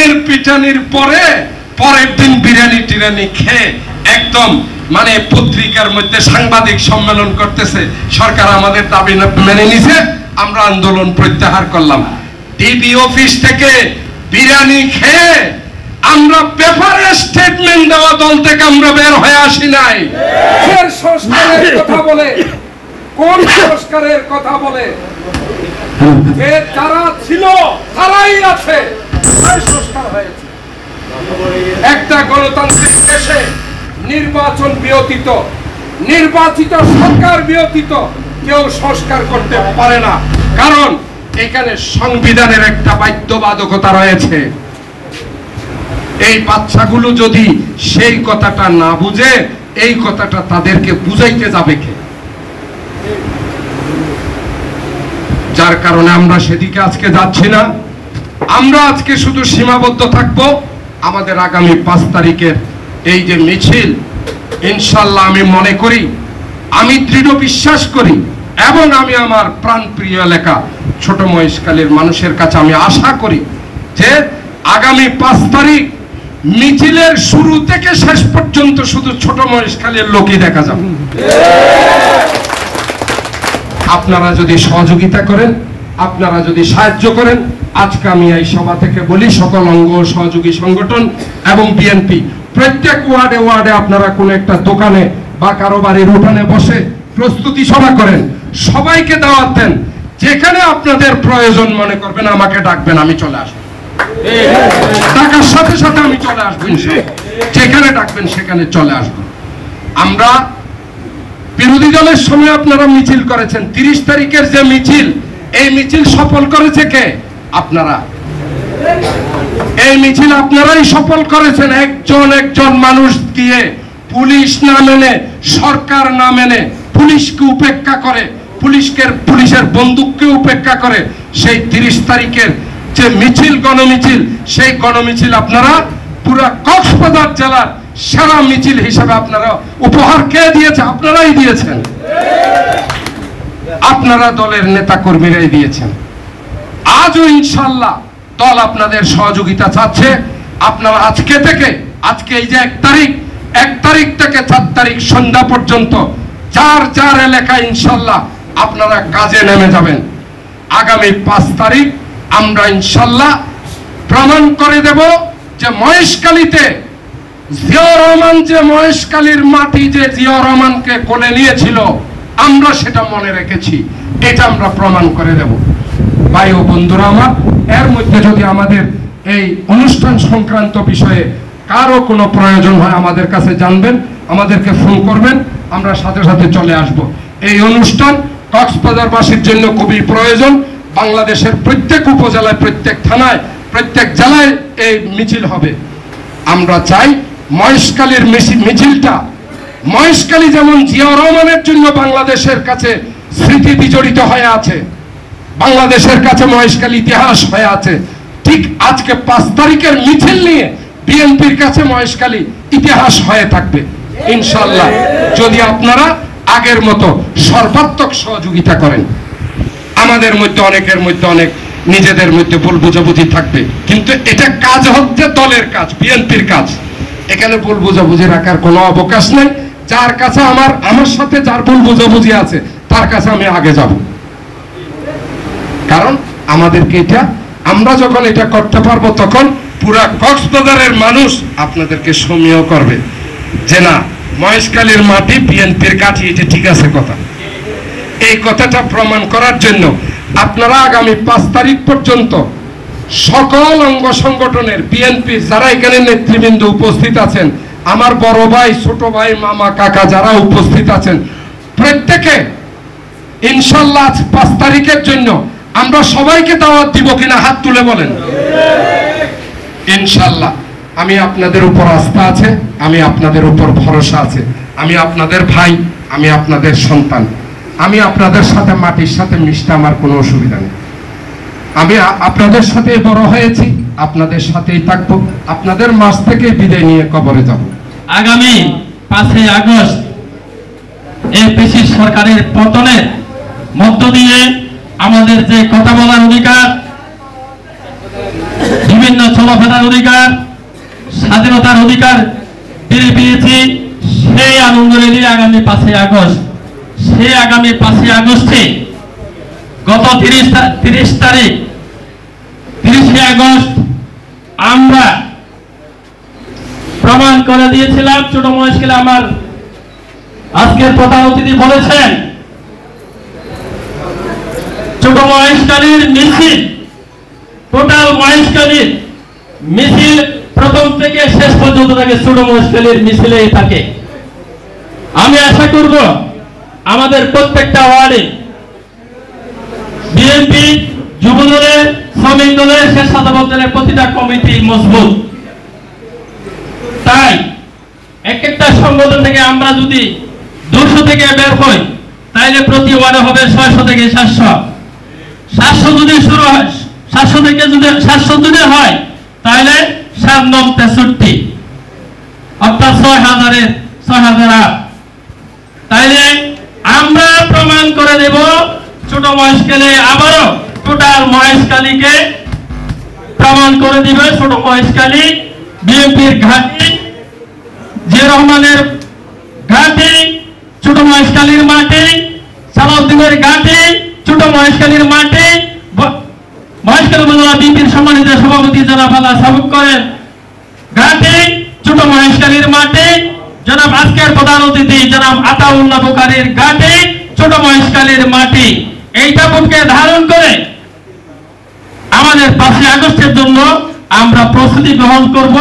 দিনের পিটানির পরের দিন বিরিয়ানি টিরানি খেয়ে একদম মানে পত্রিকার মধ্যে সাংবাদিক সম্মেলন করতেছে, সরকার আমাদের দাবি মেনে নিছে, আমরা আন্দোলন প্রত্যাহার করলাম। ডিবি অফিস থেকে বিরিয়ানি খেয়ে আমরা পেপারে স্টেটমেন্ট দেওয়া দল থেকে আমরা বের হয়ে আসি নাই। সংস্কারের কথা বলে, কোন সংস্কারের কথা বলে? যারা ছিল তারাই আছে, সংস্কার হয়েছে। একটা গণতান্ত্রিক দেশে নির্বাচন ব্যতীত, নির্বাচিত সরকার ব্যতীত কেউ সংস্কার করতে পারে না, কারণ এখানে সংবিধানের একটা বাধ্যবাধকতা রয়েছে। এই বাচ্চাগুলো যদি সেই কথাটা না বুঝে, এই কথাটা তাদেরকে বুঝাইতে যাবে কে? যার কারণে আমরা সেদিকে আজকে যাচ্ছি না। আমরা আজকে শুধু সীমাবদ্ধ থাকবো আমাদের আগামী 5 তারিখের এই যে মিছিল, ইনশাল্লাহ আমি মনে করি, আমি দৃঢ় বিশ্বাস করি, এবং আমি আমার প্রাণপ্রিয় এলাকা ছোট মহেশখালীর মানুষের কাছে আমি আশা করি যে আগামী 5 তারিখ মিছিলের শুরু থেকে শেষ পর্যন্ত শুধু ছোট মহেশখালীর লোকই দেখা যাবে। আপনারা যদি সহযোগিতা করেন, আপনারা যদি সাহায্য করেন, আজকে আমি এই সভা থেকে বলি সকল অঙ্গ সহযোগী সংগঠন এবং বিএনপি প্রত্যেক ওয়ার্ডে ওয়ার্ডে আপনারা কোন একটা দোকানে বা কারো বাড়ির উঠানে বসে প্রস্তুতি সভা করেন, সবাইকে দাওয়াত দেন। যেখানে আপনাদের প্রয়োজন মনে করবেন আমাকে ডাকবেন, আমি চলে আসবো। টাকার সাথে সাথে আমি চলে আসবো, যেখানে ডাকবেন সেখানে চলে আসবো। আমরা বিরোধী দলের সময় আপনারা মিছিল করেছেন, 30 তারিখের যে মিছিল, এই মিছিল সফল করেছে কে? আপনারা। এই মিছিল আপনারাই সফল করেছেন। একজন মানুষ দিয়ে, পুলিশ না মেনে, সরকার না মেনে, পুলিশকে উপেক্ষা করে, পুলিশের বন্দুককে উপেক্ষা করে সেই 30 তারিখের যে মিছিল, গণমিছিল, সেই গণমিছিল আপনারা পুরা কক্সবাজার জেলার সেরা মিছিল হিসেবে আপনারা উপহার কে দিয়েছে? আপনারাই দিয়েছেন, আপনারা দলের নেতা কর্মীরাই দিয়েছেন। আজও ইনশাল্লাহ দল আপনাদের সহযোগিতা চাচ্ছে। আপনারা আজকে থেকে, আজকে এই যে 1 তারিখ থেকে 4 তারিখ সন্ধ্যা পর্যন্ত যার এলাকায় ইনশাল্লাহ আপনারা কাজে নেমে যাবেন। আগামী 5 তারিখ আমরা ইনশাল্লাহ প্রমাণ করে দেব যে মহেশখালীতে জিয়াউর রহমান, যে মহেশখালীর মাটি যে জিয়াউর রহমানকে কোলে নিয়েছিল, আমরা সেটা মনে রেখেছি, এটা আমরা প্রমাণ করে দেব। ভাই ও বন্ধুরা আমার, এর মধ্যে যদি আমাদের এই অনুষ্ঠান সংক্রান্ত বিষয়ে কারো কোনো প্রয়োজন হয় আমাদের কাছে জানবেন, আমাদেরকে ফোন করবেন, আমরা সাথে সাথে চলে আসব। এই অনুষ্ঠান কক্সবাজারবাসীর জন্য খুবই প্রয়োজন। বাংলাদেশের প্রত্যেক উপজেলায়, প্রত্যেক থানায়, প্রত্যেক জেলায় এই মিছিল হবে। আমরা চাই মহেশখালীর মিছিলটা, মহেশখালী যেমন জিয়াউর রহমানের জন্য বাংলাদেশের কাছে স্মৃতি বিজড়িত হয়ে আছে, বাংলাদেশের কাছে মহেশখালী ইতিহাস হয়ে আছে, ঠিক আজকে 5 তারিখের মিছিল নিয়ে বিএনপির কাছে মহেশখালী ইতিহাস হয়ে থাকবে ইনশাল্লাহ, যদি আপনারা আগের মতো সর্বাত্মক সহযোগিতা করেন। আমাদের মধ্যে অনেকের মধ্যে অনেক নিজেদের মধ্যে ভুল বোঝাবুঝি থাকবে, কিন্তু এটা কাজ হচ্ছে দলের কাজ, বিএনপির কাজ। এখানে ভুল বোঝাবুঝি রাখার কোনো অবকাশ নেই। যার কাছে আমার সাথে যার ভুল বোঝাবুঝি আছে তার কাছে আমি আগে যাব, কারণ আমাদেরকে আমরা যখন এটা করতে পারবো তখন পুরা কক্সবাজারের মানুষ আপনাদেরকে সমীহ করবে যে না, মহেশখালীর মাটি বিএনপির কাঠি, এটা ঠিক আছে কথা। এই কথাটা প্রমাণ করার জন্য আপনারা আগামী 5 তারিখ পর্যন্ত সকল অঙ্গ সংগঠনের বিএনপির যারা এখানে নেতৃবৃন্দ উপস্থিত আছেন, আমার বড় ভাই, ছোট ভাই, মামা, কাকা যারা উপস্থিত আছেন, প্রত্যেকে ইনশাল্লাহ 5 তারিখের জন্য আমরা সবাইকে দাওয়াত দিব কিনা? হাত তুলে বলেন। ইনশাল্লাহ আমি আপনাদের উপর আস্থা আছে, আমি আপনাদের উপর ভরসা আছে, আমি আপনাদের ভাই, আমি আপনাদের সন্তান, আমি আপনাদের সাথে মাটির সাথে মিশতে আমার কোনো অসুবিধা নেই। আমি আপনাদের সাথে বড় হয়েছি, আপনাদের সাথেই থাকবো, আপনাদের মাঝ থেকে বিদায় নিয়ে কবরে যাব। আগামী 5 আগস্ট এই পিসি সরকারের পতনের মধ্য দিয়ে আমাদের যে কথা বলার অধিকার, বিভিন্ন চলাফেরার অধিকার, স্বাধীনতার অধিকার ফিরে পেয়েছি। সেই আনন্দ নিয়ে আগামী 5ই আগস্ট, সেই আগামী 5ই আগস্টে গত 30শে আগস্ট আমরা প্রমাণ করে দিয়েছিলাম। ছোট মহেশখালী, আমার আজকের প্রধান অতিথি বলেছেন, ছোট মহেশখালীর মিছিল, টোটাল মহেশখালীর মিছিল প্রথম থেকে শেষ পর্যন্ত থাকে ছোট মহেশখালীর মিছিলেই থাকে। আমি আশা করব আমাদের প্রত্যেকটা ওয়ার্ডে বিএনপি, যুব দলের, শ্রমিক দলের, স্বেচ্ছাসেবক দলের প্রতিটা কমিটি মজবুত। তাই একটা সংগঠন থেকে আমরা যদি 200 থেকে বের হই, তাইলে প্রতি ওয়ার্ডে হবে 600 থেকে 700। 700 যদি শুরু হয়, 700 থেকে যদি 700 যদি হয়, তাহলে 7 9 63, অর্থাৎ 6000 তাইলে আমরা প্রমাণ করে দেব ছোট মহেশখালী আবারও টোটাল মহেশখালীকে প্রমাণ করে দিবে। ছোট মহেশখালী বিএনপির ঘাঁটি, জিয়া রহমানের ঘাঁটি, ছোট মহেশখালীর মাটি, সালাউদ্দিনের ঘাঁটি, ছোট মহেশখালীর মাটি, মহেশখালী উপজেলা বিএনপির সম্মানিত সভাপতি জনাব আল্লাহ সাবুক করেন ঘাঁটি, ছোট মহেশখালীর মাটি, জনাব আজকের প্রধান অতিথি জনাব আতাউল্লাহ বুখারীর ঘাঁটি, ছোট মহেশখালীর মাটি। এইটা বুকে ধারণ করে আমাদের 5ই আগস্টের জন্য আমরা প্রস্তুতি গ্রহণ করব।